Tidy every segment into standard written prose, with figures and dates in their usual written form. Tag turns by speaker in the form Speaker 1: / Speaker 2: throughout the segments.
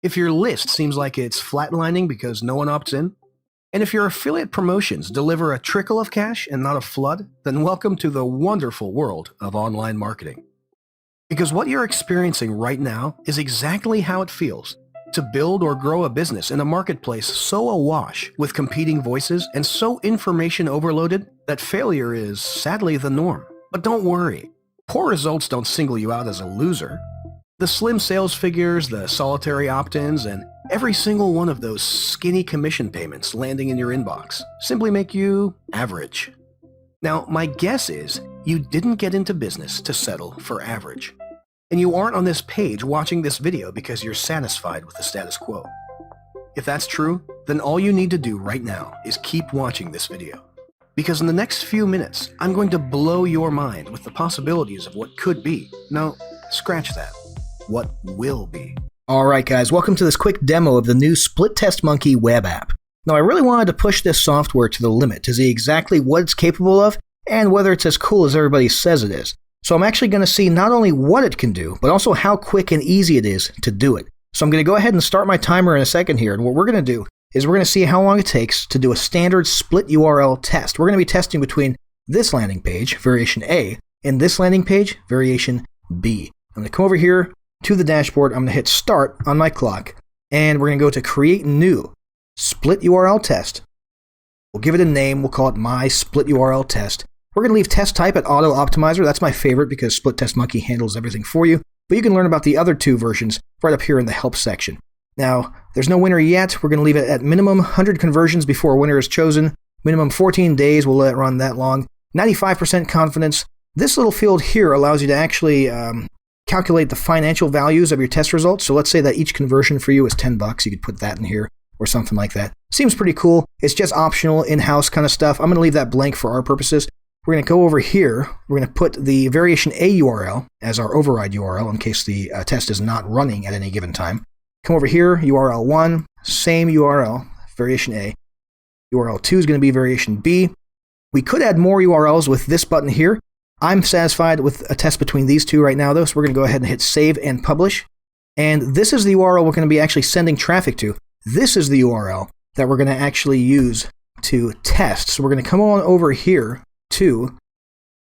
Speaker 1: If your list seems like it's flatlining because no one opts in, and if your affiliate promotions deliver a trickle of cash and not a flood, then welcome to the wonderful world of online marketing. Because what you're experiencing right now is exactly how it feels to build or grow a business in a marketplace so awash with competing voices and so information overloaded that failure is sadly the norm. But don't worry, poor results don't single you out as a loser. The slim sales figures, the solitary opt-ins, and every single one of those skinny commission payments landing in your inbox simply make you average. Now, my guess is you didn't get into business to settle for average. And you aren't on this page watching this video because you're satisfied with the status quo. If that's true, then all you need to do right now is keep watching this video. Because in the next few minutes, I'm going to blow your mind with the possibilities of what could be. No, scratch that. What will be. Alright guys, welcome to this quick demo of the new Split Test Monkey web app. Now I really wanted to push this software to the limit to see exactly what it's capable of and whether it's as cool as everybody says it is. So I'm actually going to see not only what it can do, but also how quick and easy it is to do it. So I'm going to go ahead and start my timer in a second here, and what we're going to do is we're going to see how long it takes to do a standard split URL test. We're going to be testing between this landing page, variation A, and this landing page, variation B. I'm going to come over here to the dashboard, I'm going to hit start on my clock, and we're going to go to create new split URL test. We'll give it a name, we'll call it my split URL test. We're going to leave test type at auto optimizer. That's my favorite because Split Test Monkey handles everything for you, but you can learn about the other two versions right up here in the help section. Now, there's no winner yet. We're going to leave it at minimum 100 conversions before a winner is chosen. Minimum 14 days, we'll let it run that long. 95% confidence. This little field here allows you to actually calculate the financial values of your test results. So let's say that each conversion for you is $10. You could put that in here or something like that. Seems pretty cool. It's just optional, in-house kind of stuff. I'm going to leave that blank for our purposes. We're going to go over here. We're going to put the variation A URL as our override URL in case the test is not running at any given time. Come over here, URL 1, same URL, variation A. URL 2 is going to be variation B. We could add more URLs with this button here. I'm satisfied with a test between these two right now, though, so we're going to go ahead and hit save and publish. And this is the URL we're going to be actually sending traffic to. This is the URL that we're going to actually use to test. So we're going to come on over here to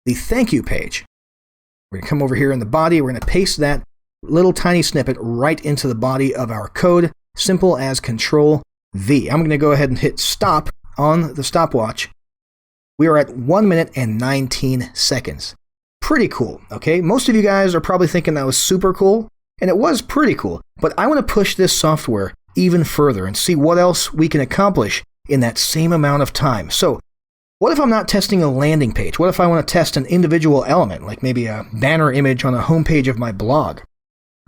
Speaker 1: the thank you page. We're going to come over here in the body. We're going to paste that little tiny snippet right into the body of our code. Simple as Control V. I'm going to go ahead and hit stop on the stopwatch. We are at 1 minute and 19 seconds. Pretty cool, okay? Most of you guys are probably thinking that was super cool, and it was pretty cool, but I want to push this software even further and see what else we can accomplish in that same amount of time. So, what if I'm not testing a landing page? What if I want to test an individual element, like maybe a banner image on a homepage of my blog?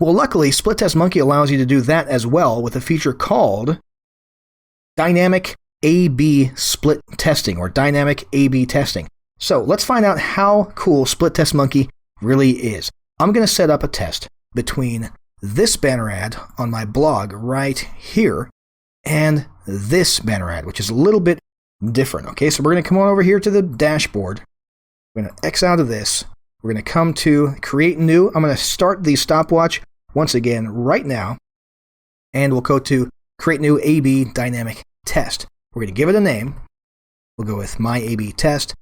Speaker 1: Well, luckily, Split Test Monkey allows you to do that as well with a feature called Dynamic A/B Split Testing, or Dynamic A/B Testing. So let's find out how cool Split Test Monkey really is. I'm going to set up a test between this banner ad on my blog right here and this banner ad, which is a little bit different. Okay, so we're going to come on over here to the dashboard. We're going to X out of this. We're going to come to create new. I'm going to start the stopwatch once again right now, and we'll go to create new A/B dynamic test. We're going to give it a name. We'll go with my A/B test.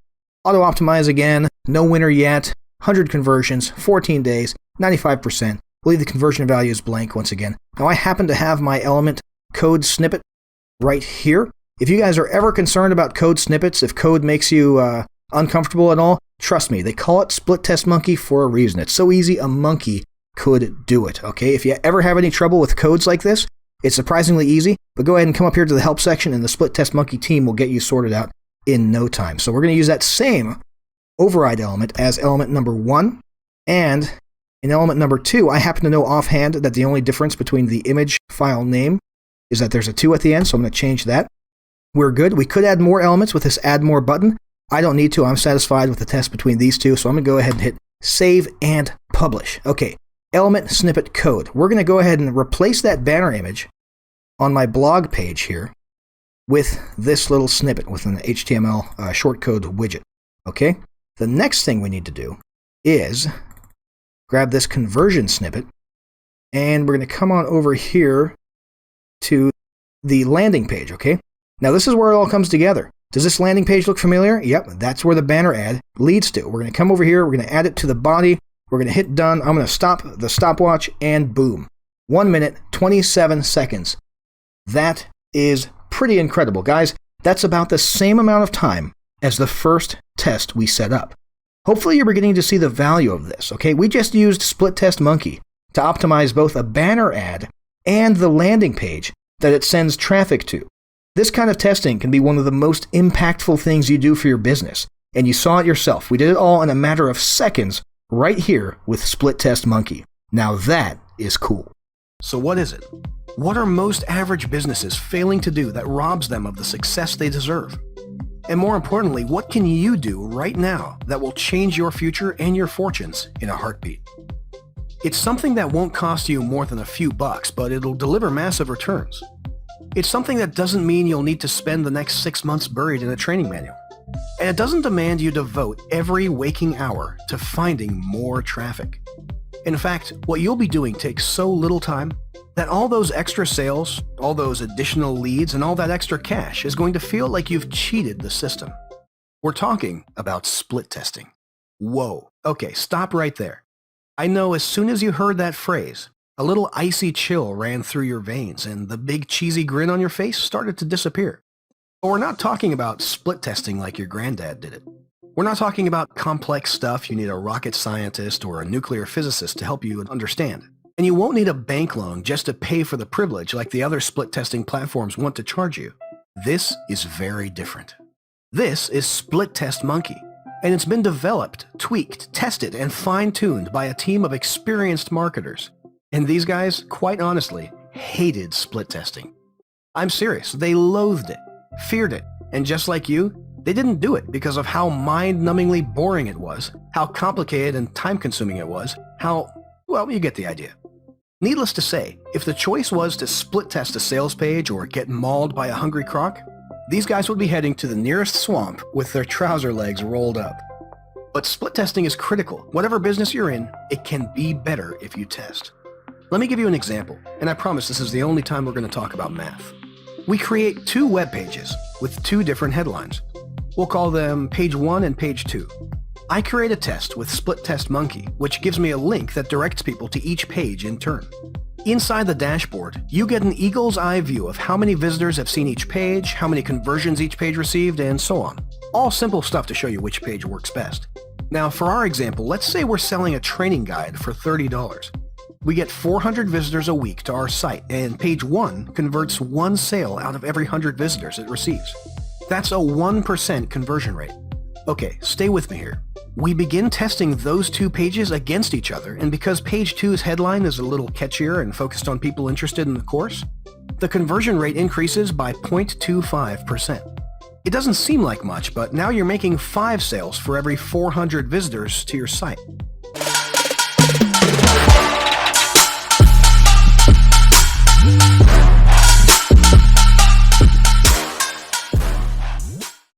Speaker 1: Auto optimize again. No winner yet. 100 conversions, 14 days, 95%. We'll leave the conversion values blank once again. Now I happen to have my element code snippet right here. If you guys are ever concerned about code snippets, if code makes you uncomfortable at all, trust me, they call it Split Test Monkey for a reason. It's so easy, a monkey could do it, okay? If you ever have any trouble with codes like this, it's surprisingly easy, but go ahead and come up here to the help section and the Split Test Monkey team will get you sorted out in no time. So we're going to use that same override element as element number 1, and in element number 2, I happen to know offhand that the only difference between the image file name is that there's a 2 at the end, so I'm going to change that. We're good. We could add more elements with this add more button. I don't need to. I'm satisfied with the test between these two, so I'm going to go ahead and hit save and publish. Okay, element snippet code. We're going to go ahead and replace that banner image on my blog page here with this little snippet with an HTML shortcode widget. Okay, the next thing we need to do is grab this conversion snippet, and we're going to come on over here to the landing page, okay? Now this is where it all comes together. Does this landing page look familiar? Yep, that's where the banner ad leads to. We're going to come over here, we're going to add it to the body, we're going to hit done, I'm going to stop the stopwatch, and boom. 1 minute, 27 seconds. That is pretty incredible. Guys, that's about the same amount of time as the first test we set up. Hopefully you're beginning to see the value of this, okay? We just used Split Test Monkey to optimize both a banner ad and the landing page that it sends traffic to. This kind of testing can be one of the most impactful things you do for your business, and you saw it yourself. We did it all in a matter of seconds right here with Split Test Monkey. Now that is cool. So what is it? What are most average businesses failing to do that robs them of the success they deserve? And more importantly, what can you do right now that will change your future and your fortunes in a heartbeat? It's something that won't cost you more than a few bucks, but it'll deliver massive returns. It's something that doesn't mean you'll need to spend the next 6 months buried in a training manual. And it doesn't demand you devote every waking hour to finding more traffic. In fact, what you'll be doing takes so little time that all those extra sales, all those additional leads, and all that extra cash is going to feel like you've cheated the system. We're talking about split testing. Whoa. Okay, stop right there. I know as soon as you heard that phrase, a little icy chill ran through your veins and the big cheesy grin on your face started to disappear. But we're not talking about split testing like your granddad did it. We're not talking about complex stuff you need a rocket scientist or a nuclear physicist to help you understand. And you won't need a bank loan just to pay for the privilege like the other split testing platforms want to charge you. This is very different. This is Split Test Monkey, and it's been developed, tweaked, tested, and fine-tuned by a team of experienced marketers. And these guys, quite honestly, hated split testing. I'm serious, they loathed it, feared it, and just like you, they didn't do it because of how mind-numbingly boring it was, how complicated and time-consuming it was, well, you get the idea. Needless to say, if the choice was to split test a sales page or get mauled by a hungry croc, these guys would be heading to the nearest swamp with their trouser legs rolled up. But split testing is critical. Whatever business you're in, it can be better if you test. Let me give you an example, and I promise this is the only time we're going to talk about math. We create 2 web pages with 2 different headlines. We'll call them page 1 and page 2. I create a test with Split Test Monkey, which gives me a link that directs people to each page in turn. Inside the dashboard, you get an eagle's eye view of how many visitors have seen each page, how many conversions each page received, and so on. All simple stuff to show you which page works best. Now, for our example, let's say we're selling a training guide for $30. We get 400 visitors a week to our site, and page 1 converts 1 sale out of every 100 visitors it receives. That's a 1% conversion rate. Okay, stay with me here. We begin testing those 2 pages against each other, and because page 2's headline is a little catchier and focused on people interested in the course, the conversion rate increases by 0.25%. It doesn't seem like much, but now you're making 5 sales for every 400 visitors to your site.